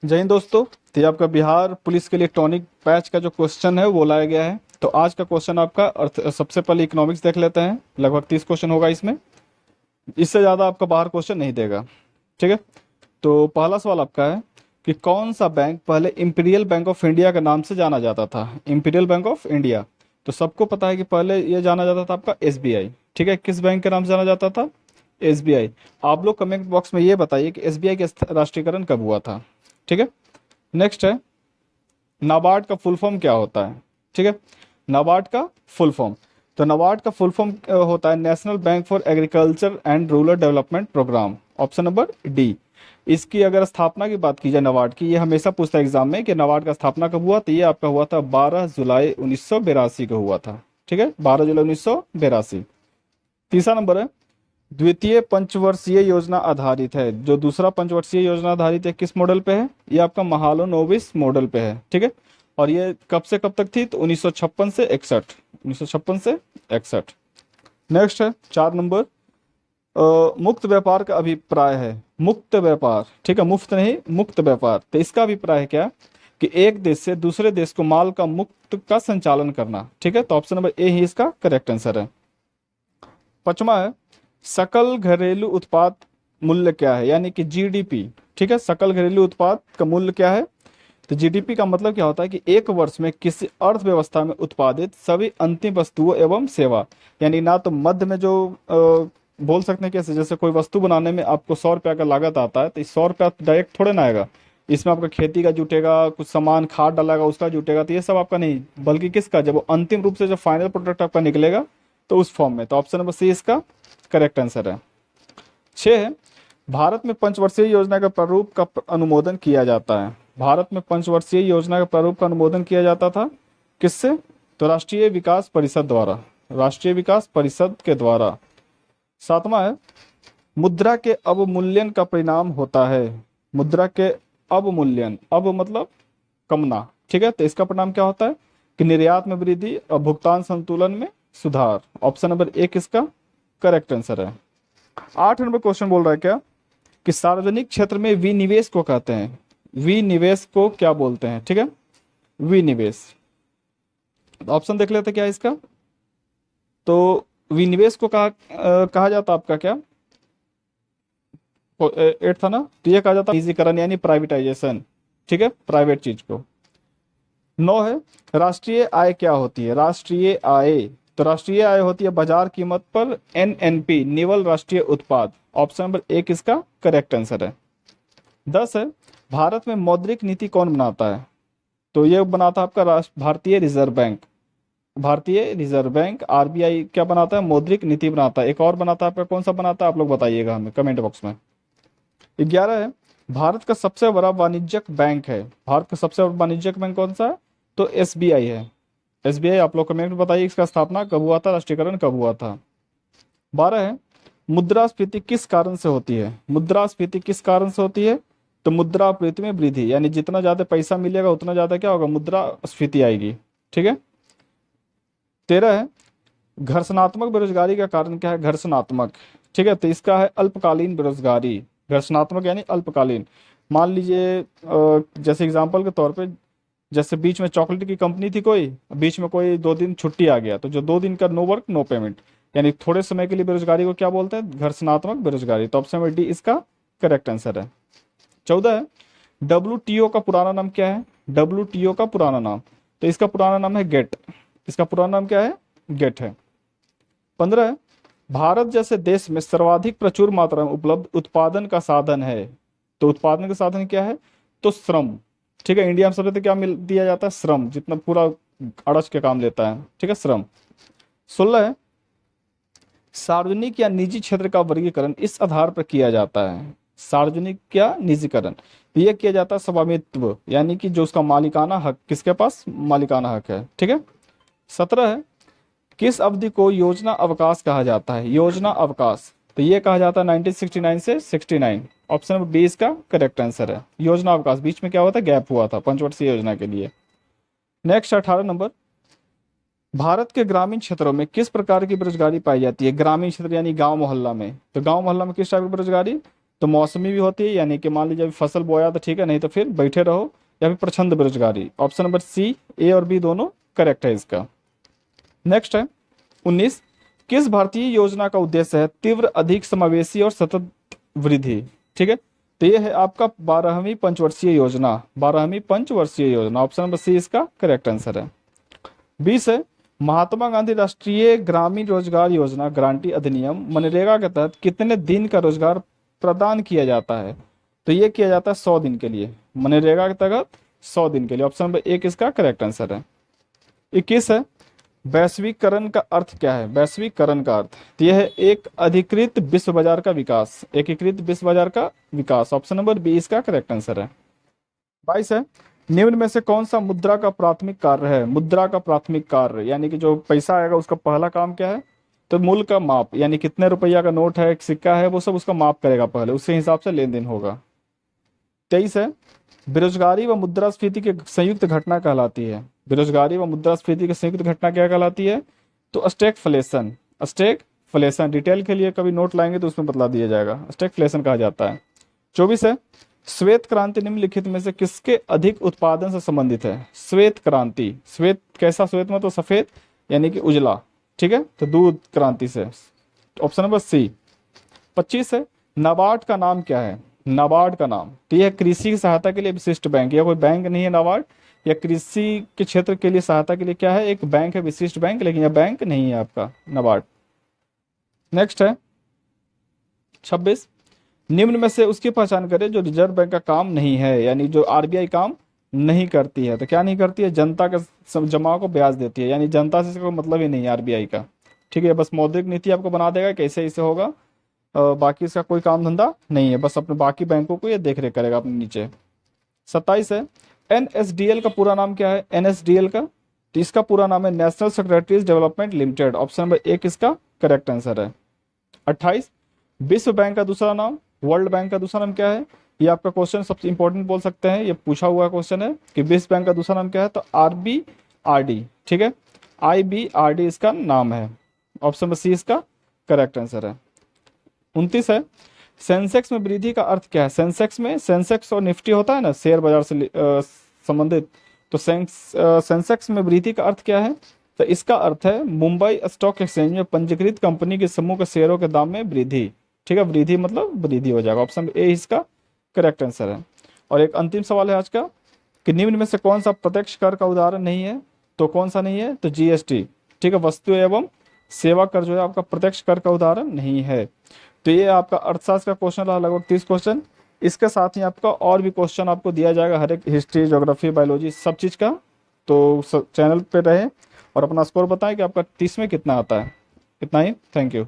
जय हिंद दोस्तों। तो ये आपका बिहार पुलिस के इलेक्ट्रॉनिक बैच का जो क्वेश्चन है वो लाया गया है। तो आज का क्वेश्चन आपका सबसे पहले इकोनॉमिक्स देख लेते हैं। लगभग 30 क्वेश्चन होगा इसमें, इससे ज़्यादा आपका बाहर क्वेश्चन नहीं देगा। ठीक है। तो पहला सवाल आपका है कि कौन सा बैंक पहले इंपीरियल बैंक ऑफ इंडिया के नाम से जाना जाता था। इंपीरियल बैंक ऑफ इंडिया, तो सबको पता है कि पहले ये जाना जाता था आपका एसबीआई। ठीक है, किस बैंक के नाम से जाना जाता था? एसबीआई। आप लोग कमेंट बॉक्स में ये बताइए कि एसबीआई का राष्ट्रीयकरण कब हुआ था। ठीक है। नेक्स्ट है, नाबार्ड का फुल फॉर्म क्या होता है? ठीक है, नाबार्ड का फुल फॉर्म, तो नाबार्ड का फुल फॉर्म होता है national bank for agriculture and rural development programme. Option number D. इसकी अगर स्थापना की बात की जाए नाबार्ड की, ये हमेशा पूछता है एग्जाम में कि नाबार्ड का स्थापना कब हुआ, तो ये आपका हुआ था 12 जुलाई 1982 को हुआ था। ठीक है, 12 जुलाई 1982। तीसरा नंबर है, द्वितीय पंचवर्षीय योजना आधारित है। जो दूसरा पंचवर्षीय योजना आधारित है किस मॉडल पे है? ये आपका महालोनोबिस मॉडल पे है। ठीक है, और ये कब से कब तक थी? तो 1956 से 61, 1956 से 61। नेक्स्ट है 4 नंबर, मुक्त व्यापार का अभिप्राय है। मुक्त व्यापार, ठीक है, मुफ्त नहीं, मुक्त व्यापार, तो इसका अभिप्राय है क्या? कि एक देश से दूसरे देश को माल का मुक्त का संचालन करना। ठीक है, तो ऑप्शन नंबर ए ही इसका करेक्ट आंसर है। पांचवा है, सकल घरेलू उत्पाद मूल्य क्या है, यानी कि जीडीपी। ठीक है, सकल घरेलू उत्पाद का मूल्य क्या है? तो जीडीपी का मतलब क्या होता है कि एक वर्ष में किसी अर्थव्यवस्था में उत्पादित सभी अंतिम वस्तुओं एवं सेवा, यानी ना तो मध्य में जो बोल सकते हैं कैसे, जैसे कोई वस्तु बनाने में आपको 100 रुपया का लागत आता है, तो इस 100 रुपया डायरेक्ट थोड़े ना आएगा। इसमें आपका खेती का जुटेगा, कुछ सामान खाद डालेगा उसका जुटेगा, तो ये सब आपका नहीं, बल्कि किसका, जब वो अंतिम रूप से जब फाइनल प्रोडक्ट आपका निकलेगा तो उस फॉर्म में। तो ऑप्शन नंबर सी इसका करेक्ट आंसर है। 6 है, भारत में पंचवर्षीय योजना का प्रारूप का अनुमोदन किया जाता है। भारत में पंचवर्षीय योजना का प्रारूप का अनुमोदन किया जाता था किससे? तो राष्ट्रीय विकास परिषद द्वारा, राष्ट्रीय विकास परिषद के द्वारा। 7वां है, मुद्रा के अवमूल्यन का परिणाम होता है। मुद्रा के अवमूल्यन, अब मतलब कमना। ठीक है, तो इसका परिणाम क्या होता है? कि निर्यात में वृद्धि और भुगतान संतुलन में सुधार। ऑप्शन नंबर एक इसका करेक्ट आंसर है। 8 नंबर क्वेश्चन बोल रहा है क्या कि सार्वजनिक क्षेत्र में विनिवेश को कहते हैं। विनिवेश को क्या बोलते हैं? ठीक है, विनिवेश। ऑप्शन देख लेते हैं क्या है इसका। तो विनिवेश को कहा जाता आपका क्या? 8 था ना, तो ये कहा जाता निजीकरण यानी प्राइवेटाइजेशन। ठीक है, प्राइवेट चीज को। 9 है, राष्ट्रीय आय क्या होती है? राष्ट्रीय आय, तो राष्ट्रीय आय होती है बाजार कीमत पर एनएनपी, निवल राष्ट्रीय उत्पाद। ऑप्शन नंबर एक इसका करेक्ट आंसर है। 10 है, भारत में मौद्रिक नीति कौन बनाता है? तो ये बनाता है आपका राष्ट्र भारतीय रिजर्व बैंक। भारतीय रिजर्व बैंक आरबीआई क्या बनाता है? मौद्रिक नीति बनाता है। एक और बनाता है आपका, कौन सा बनाता है आप लोग बताइएगा हमें कमेंट बॉक्स में। 11 है, भारत का सबसे बड़ा वाणिज्यिक बैंक है। भारत का सबसे बड़ा वाणिज्यिक बैंक कौन सा है? तो एसबीआई है। एसबीआई, आप लोग कमेंट में बताइए इसका स्थापना कब हुआ था, राष्ट्रीयकरण कब हुआ था। 12 है, मुद्रास्फीति किस कारण से होती है? मुद्रास्फीति किस कारण से होती है? तो मुद्रास्फीति में वृद्धि, यानी जितना ज्यादा पैसा मिलेगा उतना ज्यादा क्या होगा? मुद्रास्फीति आएगी। ठीक है। 13 है, घर्षणात्मक बेरोजगारी का कारण क्या है? घर्षणात्मक, ठीक है, तो इसका है अल्पकालीन बेरोजगारी। घर्षणात्मक यानी अल्पकालीन। मान लीजिए जैसे एग्जांपल के तौर पे, जैसे बीच में चॉकलेट की कंपनी थी कोई, बीच में कोई 2 दिन छुट्टी आ गया, तो जो 2 दिन का नो वर्क नो पेमेंट, यानी थोड़े समय के लिए बेरोजगारी को क्या बोलते हैं? घर्षणात्मक बेरोजगारी। तो ऑप्शन नंबर डी इसका करेक्ट आंसर है। 14 है, डब्ल्यूटीओ का पुराना नाम क्या है? डब्ल्यूटीओ का पुराना नाम, तो इसका पुराना नाम है गेट। इसका पुराना नाम क्या है? गेट है। 15 है, भारत जैसे देश में सर्वाधिक प्रचुर मात्रा में उपलब्ध उत्पादन का साधन है। तो उत्पादन का साधन क्या है? तो श्रम। ठीक है, इंडिया में सबसे क्या मिल दिया जाता है? श्रम, जितना पूरा अड़च के काम लेता है। ठीक है, श्रम। 16 है, सार्वजनिक या निजी क्षेत्र का वर्गीकरण इस आधार पर किया जाता है। सार्वजनिक या निजीकरण, तो यह किया जाता है स्वामित्व, यानी कि जो उसका मालिकाना हक, किसके पास मालिकाना हक है। ठीक है। 17 है, किस अवधि को योजना अवकाश कहा जाता है? योजना अवकाश, तो ये कहा जाता है 1969 से 69। ऑप्शन नंबर बी इसका करेक्ट आंसर है। योजना अवकाश, बीच में क्या हुआ था? गैप हुआ था पंचवर्षीय योजना के लिए। नेक्स्ट 18 नंबर, भारत के ग्रामीण क्षेत्रों में किस प्रकार की बेरोजगारी पाई जाती है? ग्रामीण क्षेत्र यानी गांव मोहल्ला में, तो गांव मोहल्ला में किस टाइप की बेरोजगारी? तो तो मौसमी भी होती है, यानी कि मान लीजिए अभी फसल बोया तो ठीक है, नहीं तो फिर बैठे रहो, या फिर प्रचंड बेरोजगारी। ऑप्शन नंबर सी, ए और बी दोनों करेक्ट है इसका। नेक्स्ट है 19, किस भारतीय योजना का उद्देश्य है तीव्र, अधिक समावेशी और सतत वृद्धि? ठीक है, तो ये है आपका 12वीं पंचवर्षीय योजना, 12वीं पंचवर्षीय योजना। ऑप्शन नंबर सी इसका करेक्ट आंसर है। 20 है, महात्मा गांधी राष्ट्रीय ग्रामीण रोजगार योजना गारंटी अधिनियम मनरेगा के तहत कितने दिन का रोजगार प्रदान किया जाता है? तो ये किया जाता है 100 दिन के लिए, मनरेगा के तहत 100 दिन के लिए। ऑप्शन नंबर एक इसका करेक्ट आंसर है। 21 है, वैश्वीकरण का अर्थ क्या है? वैश्वीकरण का अर्थ तो यह है एक अधिकृत विश्व बाजार का विकास, एकीकृत विश्व बाजार का विकास। ऑप्शन नंबर बी इसका करेक्ट आंसर है। 22 है, निम्न में से कौन सा मुद्रा का प्राथमिक कार्य है? मुद्रा का प्राथमिक कार्य यानी कि जो पैसा आएगा उसका पहला काम क्या है? तो मूल्य का माप, यानी कितने रुपया का नोट है, एक सिक्का है, वो सब उसका माप करेगा पहले, उसके हिसाब से लेन देन होगा। 23 है, बेरोजगारी व मुद्रास्फीति की संयुक्त घटना कहलाती है। बेरोजगारी व मुद्रास्फीति की संयुक्त घटना क्या कहलाती है? तो स्टैगफ्लेशन। स्टैगफ्लेशन डिटेल के लिए कभी नोट लाएंगे तो उसमें बतला दिया जाएगा, स्टैगफ्लेशन कहा जाता है। 24 है, श्वेत क्रांति निम्नलिखित में से किसके अधिक उत्पादन से संबंधित है? श्वेत क्रांति, श्वेत कैसा श्वेत मतलब सफेद यानी कि उजला, ठीक है, तो दूध क्रांति से। Option number C. 25 है, नाबार्ड का नाम क्या है? नाबार्ड का नाम तो यह कृषि की सहायता के लिए विशिष्ट बैंक, यह कोई बैंक नहीं है नाबार्ड, यह कृषि के क्षेत्र के लिए सहायता के लिए क्या है? एक बैंक है, विशिष्ट बैंक, लेकिन यह बैंक नहीं है आपका नाबार्ड। नेक्स्ट है 26, निम्न में से उसकी पहचान करें जो रिजर्व बैंक का काम नहीं है, यानी जो आरबीआई काम नहीं करती है। तो क्या नहीं करती है? जनता के जमा को ब्याज देती है, यानी जनता से कोई मतलब ही नहीं है आरबीआई का, ठीक है, बस मौद्रिक नीति आपको बना देगा कैसे इसे होगा, बाकी इसका कोई काम धंधा नहीं है, बस अपने बाकी बैंकों को ये देख रेख करेगा अपने नीचे। 27 है, एनएसडीएल का पूरा नाम क्या है? एनएसडीएल का तो इसका पूरा नाम है national secretaries development limited. Option number एक इसका करेक्ट आंसर है। 28, विश्व बैंक का दूसरा नाम, वर्ल्ड बैंक का दूसरा नाम क्या है? ये आपका क्वेश्चन सबसे इंपॉर्टेंट बोल सकते हैं, ये पूछा हुआ क्वेश्चन है कि विश्व बैंक का दूसरा नाम क्या है? तो आरबीआरडी, ठीक है, आईबीआरडी इसका नाम है। ऑप्शन नंबर सी इसका करेक्ट आंसर है। 29 है, सेंसेक्स में वृद्धि का अर्थ क्या है? सेंसेक्स में, सेंसेक्स और निफ्टी होता है ना शेयर बाजार से संबंधित, तो सेंसेक्स में वृद्धि का अर्थ क्या है? तो इसका अर्थ है मुंबई स्टॉक एक्सचेंज में पंजीकृत कंपनी के समूह के शेयरों के दाम में वृद्धि, ठीक है, वृद्धि मतलब वृद्धि हो जाएगा। ऑप्शन ए इसका करेक्ट आंसर है। और एक अंतिम सवाल है आज का कि निम्न में से कौन सा प्रत्यक्ष कर का उदाहरण नहीं है? तो कौन सा नहीं है? तो जीएसटी, ठीक है, वस्तु एवं सेवा कर जो है आपका प्रत्यक्ष कर का उदाहरण नहीं है। तो ये आपका अर्थशास्त्र का क्वेश्चन रहा, लगभग 30 क्वेश्चन। इसके साथ ही आपका और भी क्वेश्चन आपको दिया जाएगा, हर एक हिस्ट्री, ज्योग्राफी, बायोलॉजी, सब चीज़ का। तो चैनल पे रहे और अपना स्कोर बताएं कि आपका 30 में कितना आता है। इतना ही, थैंक यू।